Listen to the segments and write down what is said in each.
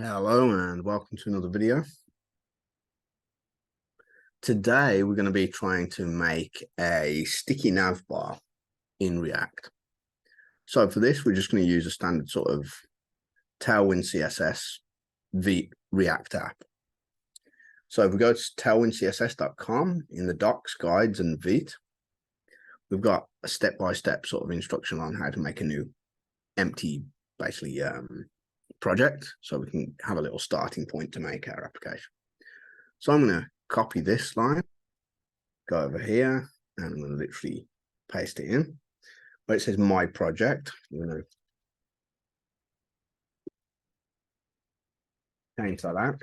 Hello and welcome to another video. Today we're going to be trying to make a sticky navbar in React. So for this we're just going to use a standard sort of tailwindCSS Vite React app. So if we go to tailwindCSS.com, in the docs, guides and Vite, we've got a step-by-step sort of instruction on how to make a new empty basically project, so we can have a little starting point to make our application. So I'm going to copy this line, go over here, and I'm going to literally paste it in. Where it says my project, I'm going to change that out.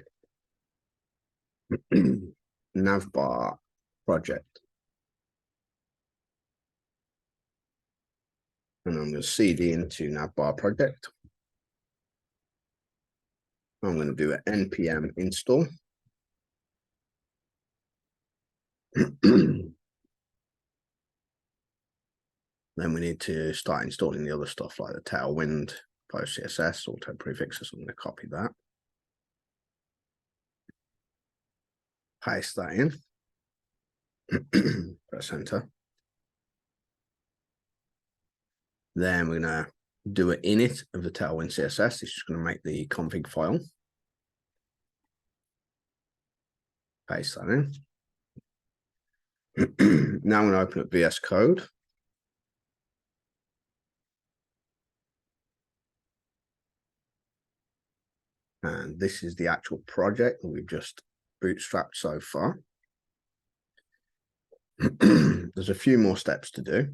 Navbar project. And I'm going to cd into Navbar project. I'm going to do an npm install. Then we need to start installing the other stuff like the Tailwind, post CSS, auto prefixes. I'm going to copy that. Paste that in. Press enter. Then we're going to do an init of the Tailwind CSS. This is going to make the config file. Paste that in. Now I'm going to open up VS Code. And this is the actual project that we've just bootstrapped so far. There's a few more steps to do.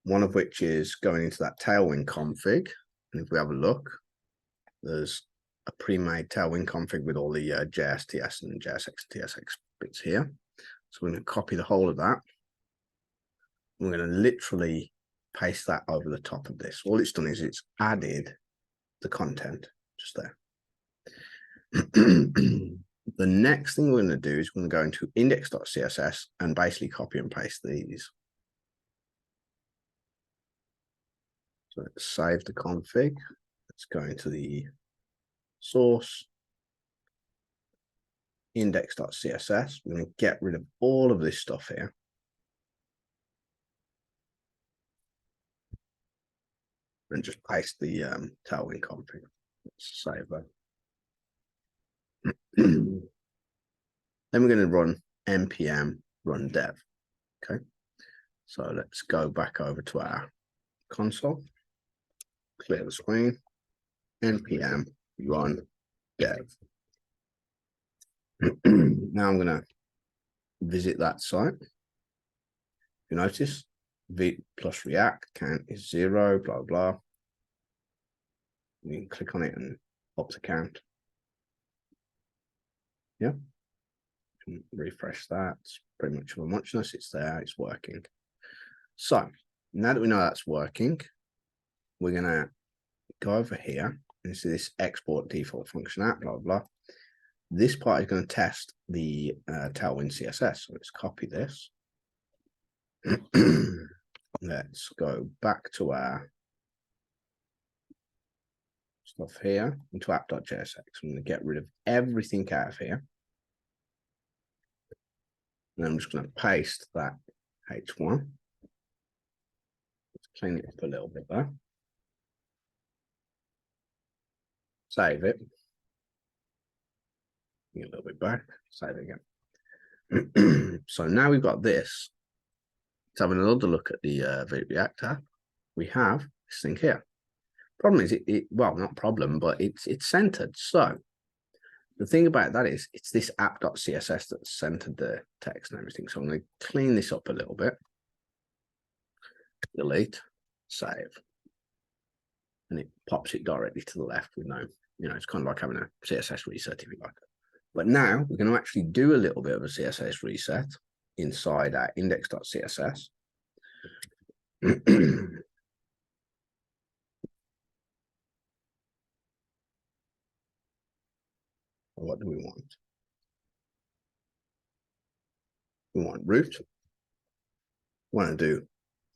One of which is going into that Tailwind config. And if we have a look, there's a pre-made Tailwind config with all the JSTS and JSX-TSX bits here. So we're going to copy the whole of that. We're going to literally paste that over the top of this. All it's done is it's added the content just there. The next thing we're going to do is we're going to go into index.css and basically copy and paste these. So let's save the config. Let's go into the source, index.css. We're going to get rid of all of this stuff here. And just paste the Tailwind config. Let's save that. Then we're going to run npm run dev. Okay. So let's go back over to our console. Clear the screen. npm run dev. Now I'm going to visit that site. You notice Vite plus React count is 0, blah, blah. You can click on it and pop the count. Yeah. Refresh that. It's pretty much of a muchness. It's there. It's working. So now that we know that's working, we're going to go over here and see this export default function app, blah, blah. This part is going to test the Tailwind CSS. So let's copy this. Let's go back to our stuff here into app.jsx. I'm going to get rid of everything out of here. And I'm just going to paste that H1. Let's clean it up a little bit there. Save it. Get a little bit back. Save it again. So now we've got this. Let's have another look at the Vite React app. We have this thing here. Problem is, well, not problem, but it's centered. So the thing about that is it's this app.css that's centered the text and everything. So I'm going to clean this up a little bit. Delete, save. And it pops it directly to the left with no, it's kind of like having a CSS reset if you like. But now we're going to actually do a little bit of a CSS reset inside our index.css. What do we want? We want root. We want to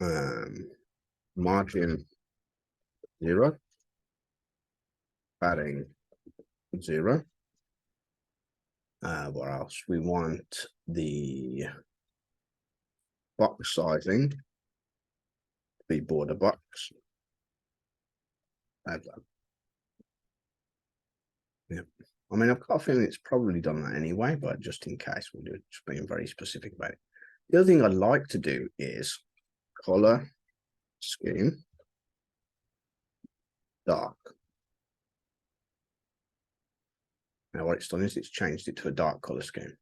do margin 0, padding 0. What else? We want the box sizing to be border box. Add that. Yeah. I mean, I've got a feeling it's probably done that anyway, but just in case, we'll do it, just being very specific about it. The other thing I'd like to do is color scheme dark. Now what it's done is it's changed it to a dark color scheme.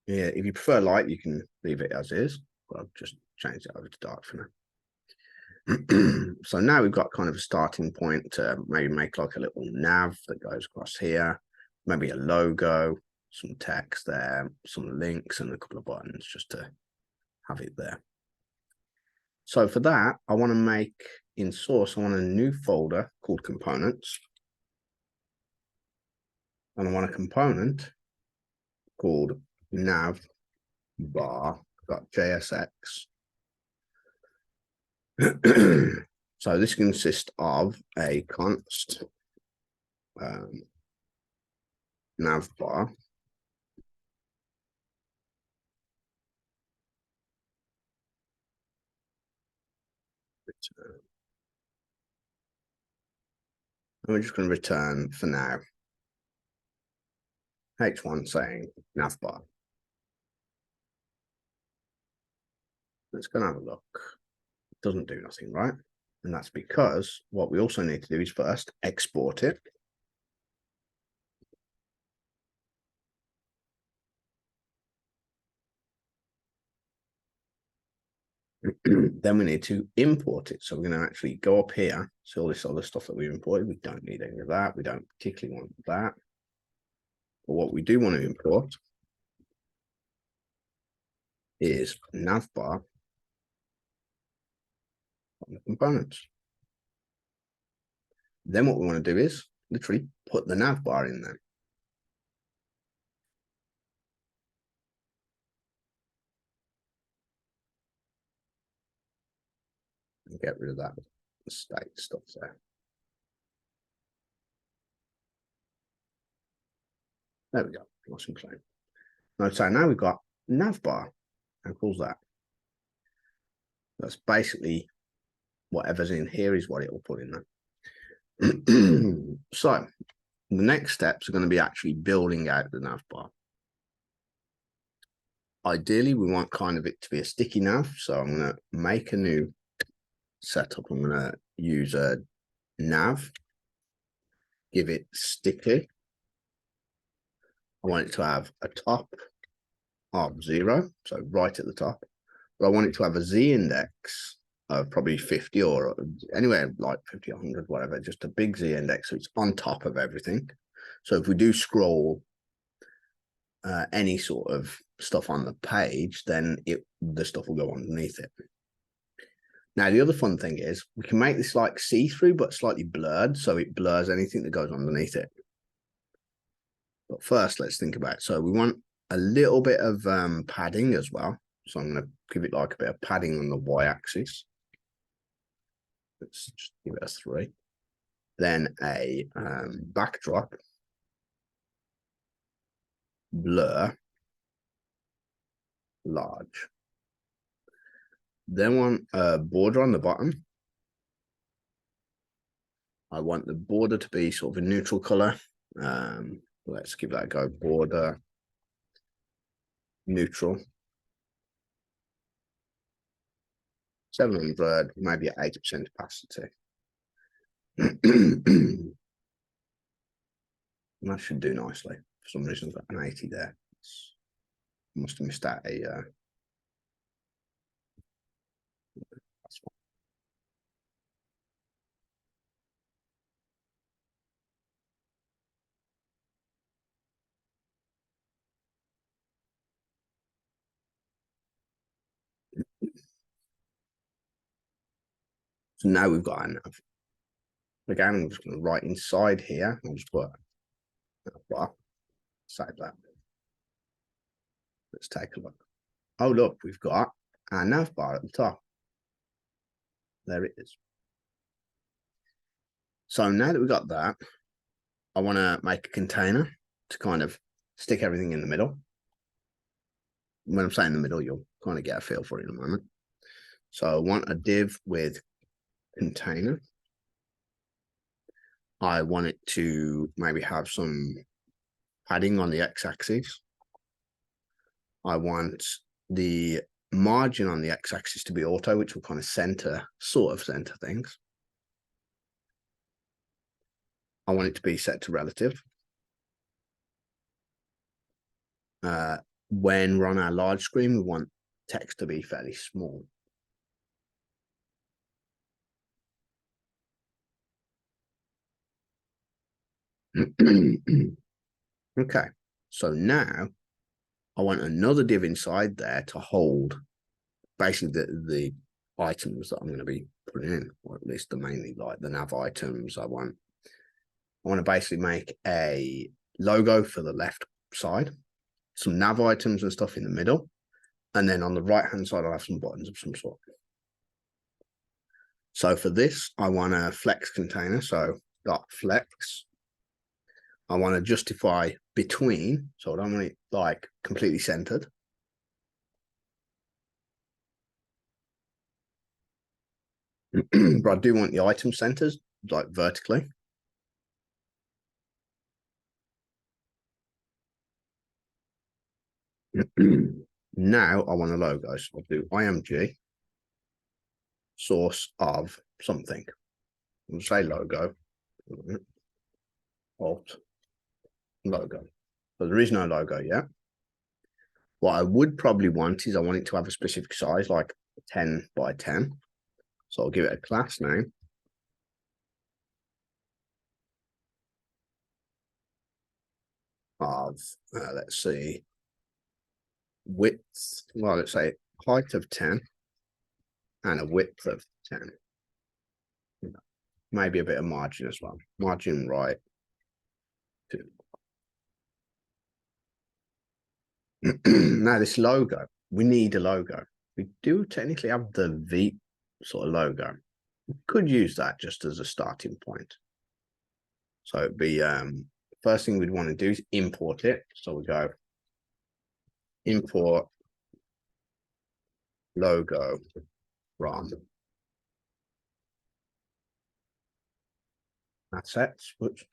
Yeah, if you prefer light, you can leave it as is, but I've just changed it over to dark for now. So now we've got kind of a starting point to maybe make like a little nav that goes across here, maybe a logo, some text there, some links, and a couple of buttons just to have it there. So for that, I want to make in source, I want a new folder called components. And I want a component called navbar.jsx. So this consists of a const navbar return. And we're just going to return for now h1 saying navbar. Let's go and have a look. It doesn't do nothing, right? And that's because what we also need to do is first export it. Then we need to import it. So we're going to actually go up here. See all this other stuff that we imported. We don't need any of that. We don't particularly want that. But what we do want to import is navbar on the components. Then what we want to do is literally put the navbar in there. And get rid of that state stuff there. There we go. Nice and clean. Now, so now we've got navbar. How cool is that? That's basically whatever's in here is what it will put in there. So the next steps are going to be actually building out the navbar. Ideally, we want kind of it to be a sticky nav. So I'm going to make a new setup. I'm going to use a nav, give it sticky. I want it to have a top of 0, so right at the top. But I want it to have a Z index of probably 50 or anywhere like 50, 100, whatever, just a big Z index. So it's on top of everything. So if we do scroll any sort of stuff on the page, then the stuff will go underneath it. Now, the other fun thing is we can make this like see-through, but slightly blurred. So it blurs anything that goes underneath it. But first, let's think about it. So we want a little bit of padding as well. So I'm going to give it like a bit of padding on the y-axis. Let's just give it a 3. Then a backdrop, blur, large. Then want a border on the bottom. I want the border to be sort of a neutral color. Let's give that a go. Border, neutral. 700, maybe at 80% opacity. That should do nicely. For some reason, I've got an 80 there. Must have missed out a. That's fine. So now we've got a nav. Again, I'm just going to write inside here. I'll just put bar. Save that. Let's take a look. Oh, look, we've got our nav bar at the top. There it is. So now that we've got that, I want to make a container to kind of stick everything in the middle. When I'm saying the middle, you'll kind of get a feel for it in a moment. So I want a div with container. I want it to maybe have some padding on the x-axis. I want the margin on the x-axis to be auto, which will kind of sort of center things. I want it to be set to relative. When we're on our large screen, we want text to be fairly small. Okay, so now I want another div inside there to hold basically the items that I'm going to be putting in, or at least the mainly like the nav items. I want to basically make a logo for the left side, some nav items and stuff in the middle, and then on the right hand side I'll have some buttons of some sort. So for this, I want a flex container. So dot flex. I want to justify between, so I don't want it like completely centered. But I do want the item centers like vertically. Now I want a logo, so I'll do img source of something. We'll say logo, alt, logo. But there is no logo yet. What I would probably want is I want it to have a specific size, like 10 by 10. So I'll give it a class name. Of, let's see, width, well, let's say height of 10 and a width of 10. Maybe a bit of margin as well. Margin right. Now this logo, we need a logo. We do technically have the Vite sort of logo. We could use that just as a starting point. So it'd be first thing we'd want to do is import it. So we go import logo from assets, which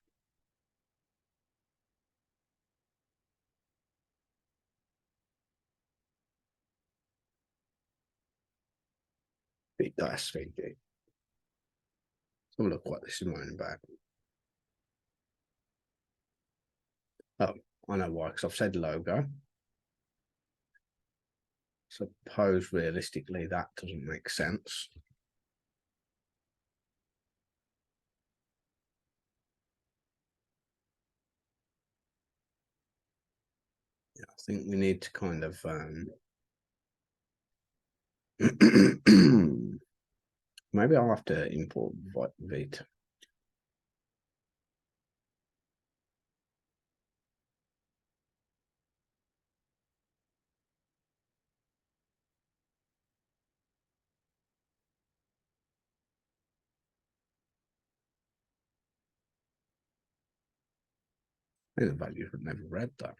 Vite.svg. So look what this is moaning about. Oh, I know why, because I've said logo. Suppose realistically that doesn't make sense. Yeah, I think we need to kind of maybe I'll have to import Vite. I think the values have never read that.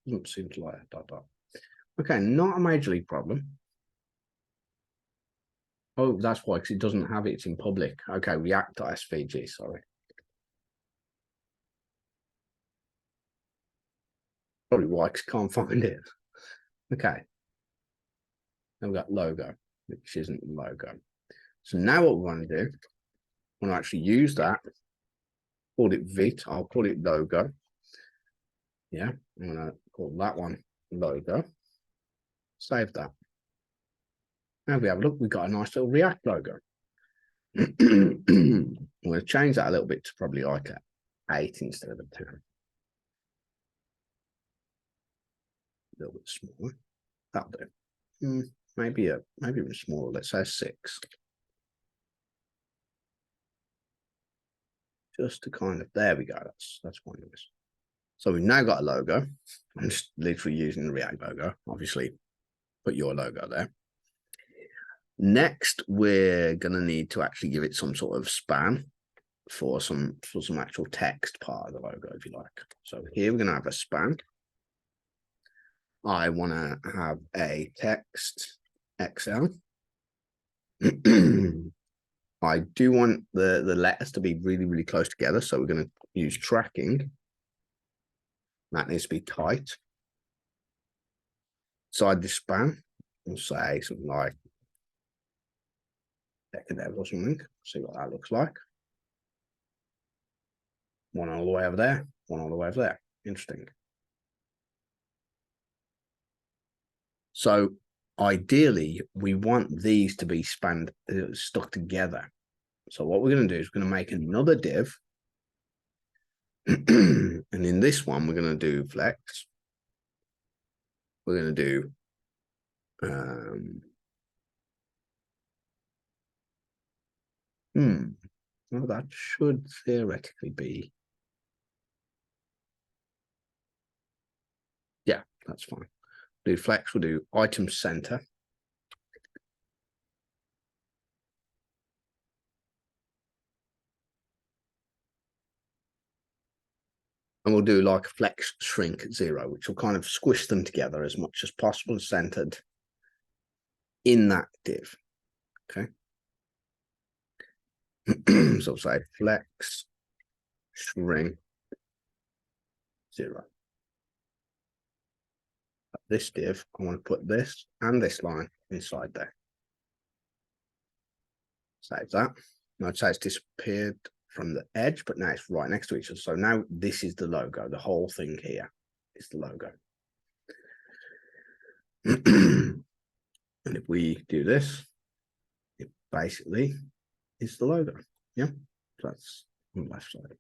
Doesn't seem to like that. Okay, not a major league problem. Oh, that's why, because it doesn't have it. It's in public. Okay, React.svg, sorry. Probably why, because can't find it. Okay. Then we've got logo, which isn't logo. So now what we want to do, we want to actually use that. Call it Vite. I'll call it logo. Yeah, I'm going to call that one logo. Save that. Now we have a look. We've got a nice little React logo. I'm going to change that a little bit to probably like an 8 instead of a 10. A little bit smaller. That'll do. Maybe even smaller. Let's say 6. Just to kind of, there we go. That's pointless. So we've now got a logo. I'm just literally using the React logo. Obviously, put your logo there. Next, we're going to need to actually give it some sort of span for some actual text part of the logo, if you like. So here we're going to have a span. I want to have a text XL. I do want the letters to be really, really close together. So we're going to use tracking. That needs to be tight. Inside this span, we'll say something like dev or something. See what that looks like. One all the way over there, one all the way over there. Interesting. So ideally, we want these to be stuck together. So what we're going to do is we're going to make another div. And in this one, we're going to do flex. We're going to do well, that should theoretically be. Yeah, that's fine. Do flex, we'll do item center. And we'll do like flex shrink 0, which will kind of squish them together as much as possible, centered in that div. Okay. So say flex shrink 0. This div, I want to put this and this line inside there. Save that. Notice it's disappeared from the edge, but now it's right next to each other. So now this is the logo. The whole thing here is the logo. And if we do this, it basically is the logo. Yeah, so that's on the left side.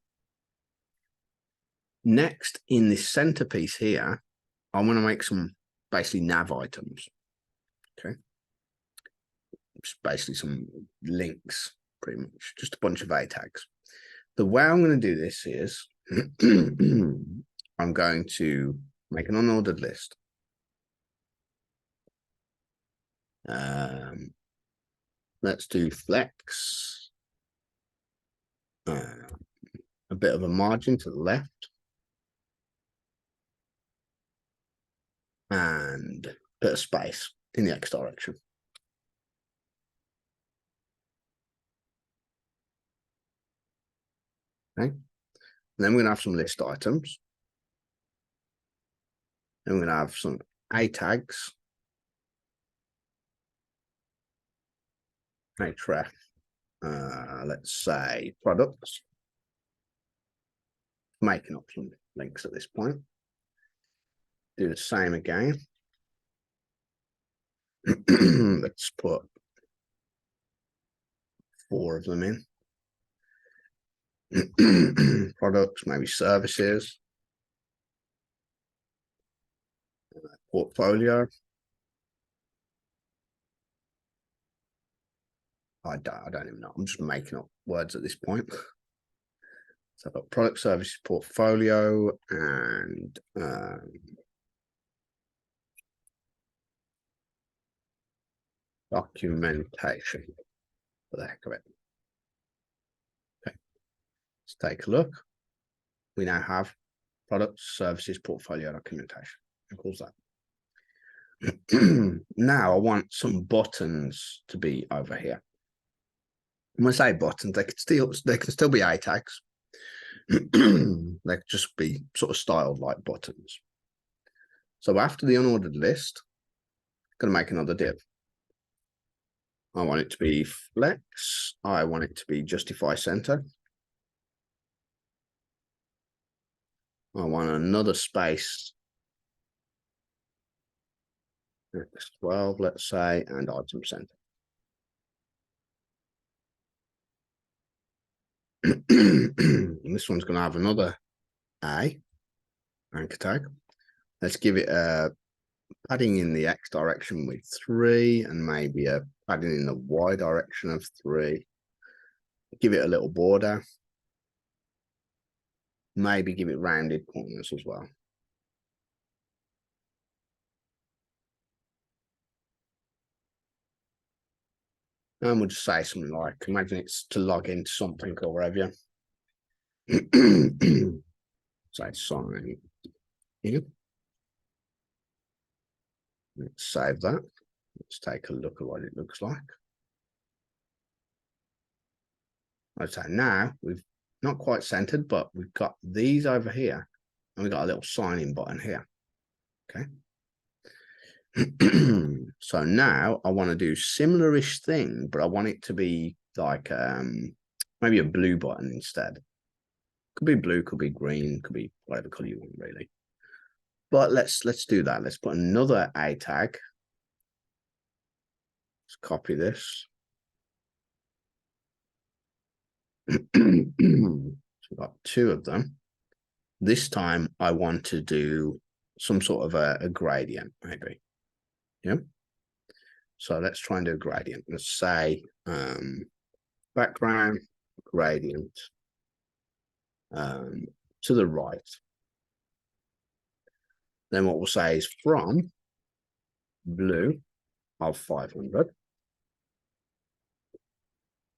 Next, in this centerpiece here, I want to make some basically nav items. Okay. It's basically some links, pretty much, just a bunch of A tags. The way I'm going to do this is I'm going to make an unordered list. Let's do flex, a bit of a margin to the left, and a bit of space in the X direction. Okay. And then we're going to have some list items. And we're going to have some A tags. Href, let's say products. Making up some links at this point. Do the same again. Let's put 4 of them in. Products, maybe services. Portfolio. I don't even know. I'm just making up words at this point. So I've got product, services, portfolio, and documentation, for the heck of it. Okay, let's take a look. We now have products, services, portfolio, documentation. How cool is that? Now I want some buttons to be over here. When I say buttons, they can still be A tags. They could just be sort of styled like buttons. So after the unordered list, I'm going to make another div. I want it to be flex. I want it to be justify center. I want another space. X12, let's say, and item center. And this one's going to have another A anchor tag. Let's give it a padding in the X direction with 3 and maybe a padding in the Y direction of 3. Give it a little border. Maybe give it rounded corners as well. And we'll just say something like, imagine it's to log into something or whatever. Say sign in. Let's save that. Let's take a look at what it looks like. Okay, now we've not quite centered, but we've got these over here, and we've got a little sign-in button here. Okay. So now I want to do similar-ish thing, but I want it to be like maybe a blue button instead. Could be blue, could be green, could be whatever color you want, really. But let's do that. Let's put another A tag. Let's copy this. So we've got two of them. This time I want to do some sort of a gradient, maybe. Yeah. So let's try and do a gradient. Let's say background gradient to the right. Then what we'll say is from blue of 500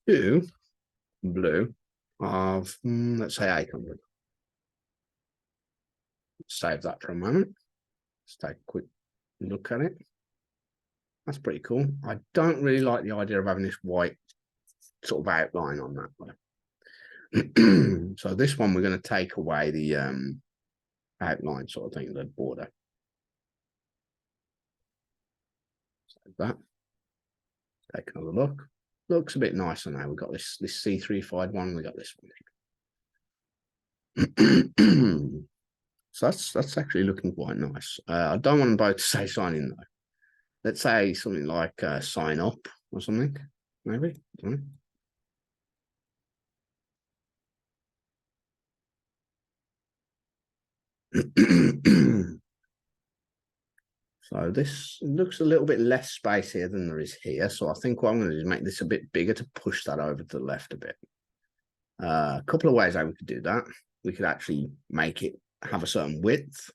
to blue of, let's say 800. Save that for a moment. Let's take a quick look at it. That's pretty cool. I don't really like the idea of having this white sort of outline on that one. So this one, we're going to take away the outline sort of thing, the border. Save that. Take another look. Looks a bit nicer now. We've got this C3-fied one. We got this one. So that's actually looking quite nice. I don't want them both to say sign in though. Let's say something like sign up or something, maybe. So this looks a little bit less space here than there is here. So I think what I'm going to do is make this a bit bigger to push that over to the left a bit. A couple of ways how we could do that. We could actually make it have a certain width,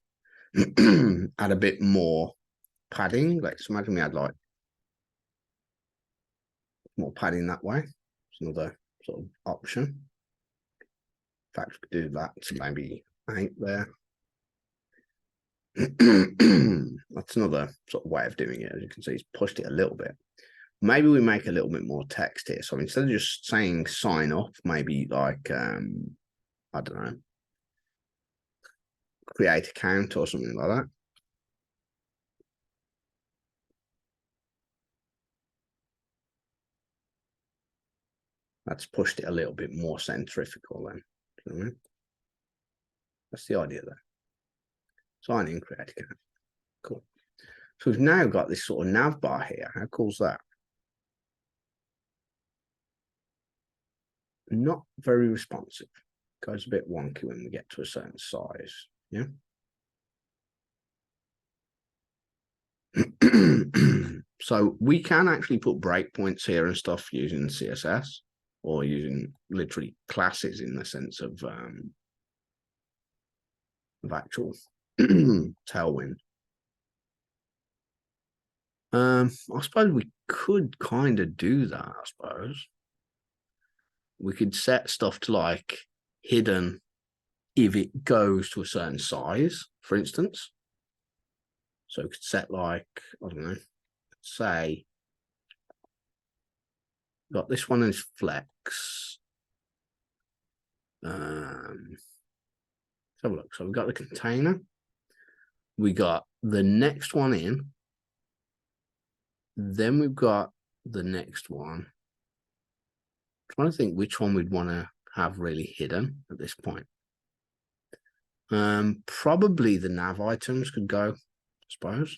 add a bit more padding. Let's imagine we had like more padding that way. It's another sort of option. In fact, we could do that to maybe 8 there. That's another sort of way of doing it. As you can see, it's pushed it a little bit. Maybe we make a little bit more text here. So instead of just saying sign up, maybe like, I don't know, create account or something like that. That's pushed it a little bit more centrifugal then. You know what I mean? That's the idea there. Sign in, create account. Cool. So we've now got this sort of nav bar here. How cool is that? Not very responsive. Goes a bit wonky when we get to a certain size. Yeah. So we can actually put breakpoints here and stuff using CSS or using literally classes in the sense of actual Tailwind. I suppose we could kind of do that, I suppose. We could set stuff to like hidden if it goes to a certain size, for instance. So we could set like, I don't know, say, got this one is flex. Let's have a look. So we've got the container. We got the next one in. Then we've got the next one. I'm trying to think which one we'd want to have really hidden at this point. Probably the nav items could go, I suppose.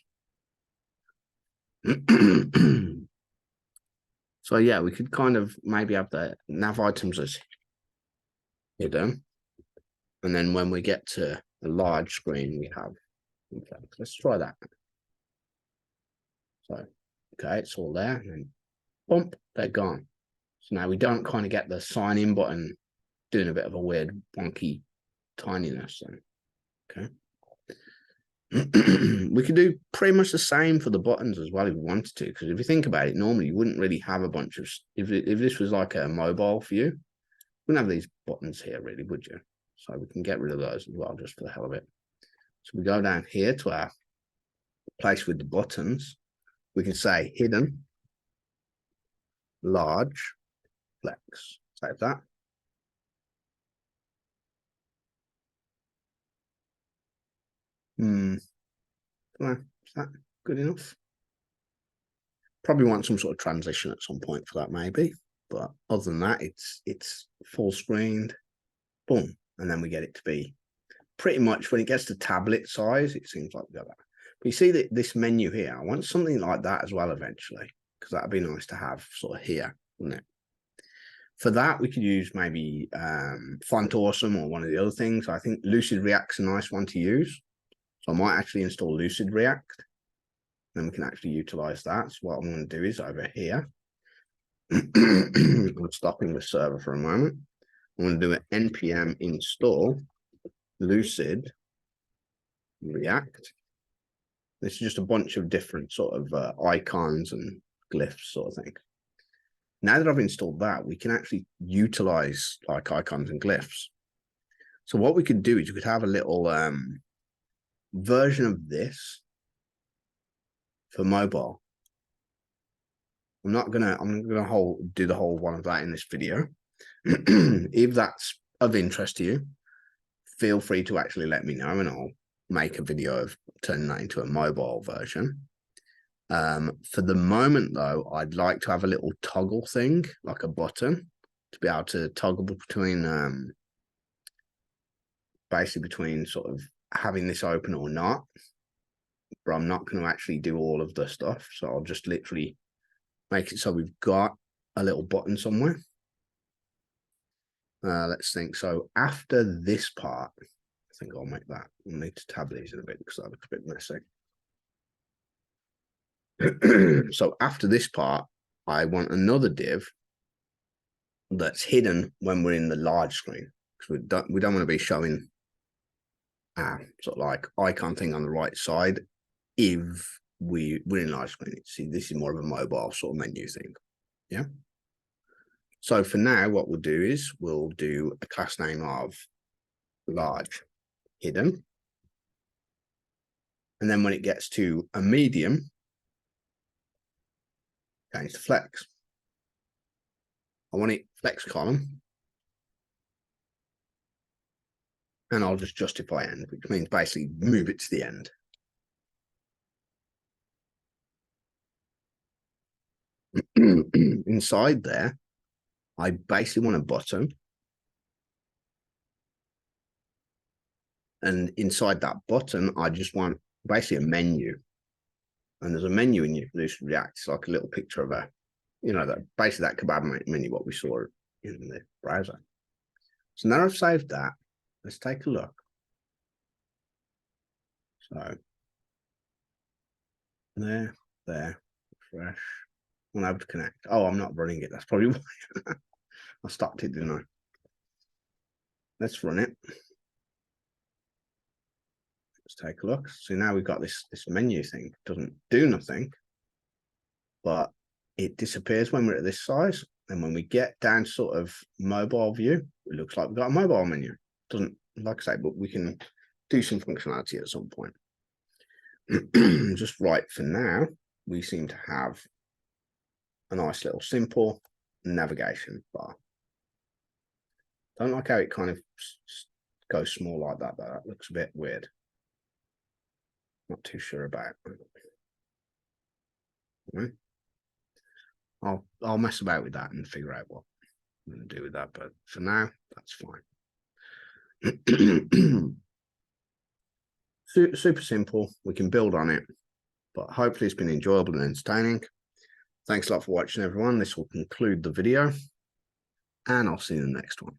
So yeah, we could kind of maybe have the nav items as hidden. And then when we get to a large screen, we have, okay, let's try that. So, okay, it's all there. And then, bump, they're gone. So now we don't kind of get the sign in button doing a bit of a weird, wonky tininess. Then. Okay. We could do pretty much the same for the buttons as well if we wanted to, because if you think about it, normally you wouldn't really have a bunch of, if this was like a mobile for you, you wouldn't have these buttons here really, would you? So we can get rid of those as well, just for the hell of it. So we go down here to our place with the buttons. We can say hidden, large, flex. Save that. Well, is that good enough? Probably want some sort of transition at some point for that, maybe. But other than that, it's full screened, boom, and then we get it to be pretty much when it gets to tablet size. It seems like we got that. But you see that this menu here, I want something like that as well eventually, because that'd be nice to have sort of here, wouldn't it? For that, we could use maybe Font Awesome or one of the other things. I think Lucid React's a nice one to use. So I might actually install Lucid React. Then we can actually utilize that. So what I'm going to do is over here, I'm stopping the server for a moment. I'm going to do an npm install Lucid React. This is just a bunch of different sort of icons and glyphs sort of thing. Now that I've installed that, we can actually utilize like icons and glyphs. So what we could do is you could have a little version of this for mobile. I'm gonna do the whole one of that in this video. If that's of interest to you, feel free to actually let me know and I'll make a video of turning that into a mobile version. For the moment though, I'd like to have a little toggle thing, like a button, to be able to toggle between basically between sort of having this open or not. But I'm not going to actually do all of the stuff. So I'll just literally make it so we've got a little button somewhere. Let's think. So after this part, I think I'll make that. I'll need to tab these in a bit because that looks a bit messy. So after this part, I want another div that's hidden when we're in the large screen, because we don't want to be showing sort of like icon thing on the right side if we're in large screen. See, this is more of a mobile sort of menu thing. Yeah. So for now, what we'll do is we'll do a class name of large hidden. And then when it gets to a medium, change to flex. I want it flex column. And I'll just justify end, which means basically move it to the end. Inside there, I basically want a button. And inside that button, I just want basically a menu. And there's a menu in Lucid React. It's like a little picture of a, you know, that basically that kebab menu, what we saw in the browser. So now I've saved that. Let's take a look. So there, refresh. I'm able to connect. Oh, I'm not running it. That's probably why I stopped it, didn't I? Let's run it. Let's take a look. So now we've got this menu thing. It doesn't do nothing, but it disappears when we're at this size. And when we get down sort of mobile view, it looks like we've got a mobile menu. It doesn't, like I say, but we can do some functionality at some point. Just right for now, we seem to have a nice little simple navigation bar. Don't like how it kind of goes small like that, though. That looks a bit weird. Not too sure about. Right. I'll mess about with that and figure out what I'm going to do with that. But for now, that's fine. Super simple. We can build on it, but hopefully it's been enjoyable and entertaining. Thanks a lot for watching, everyone. This will conclude the video, and I'll see you in the next one.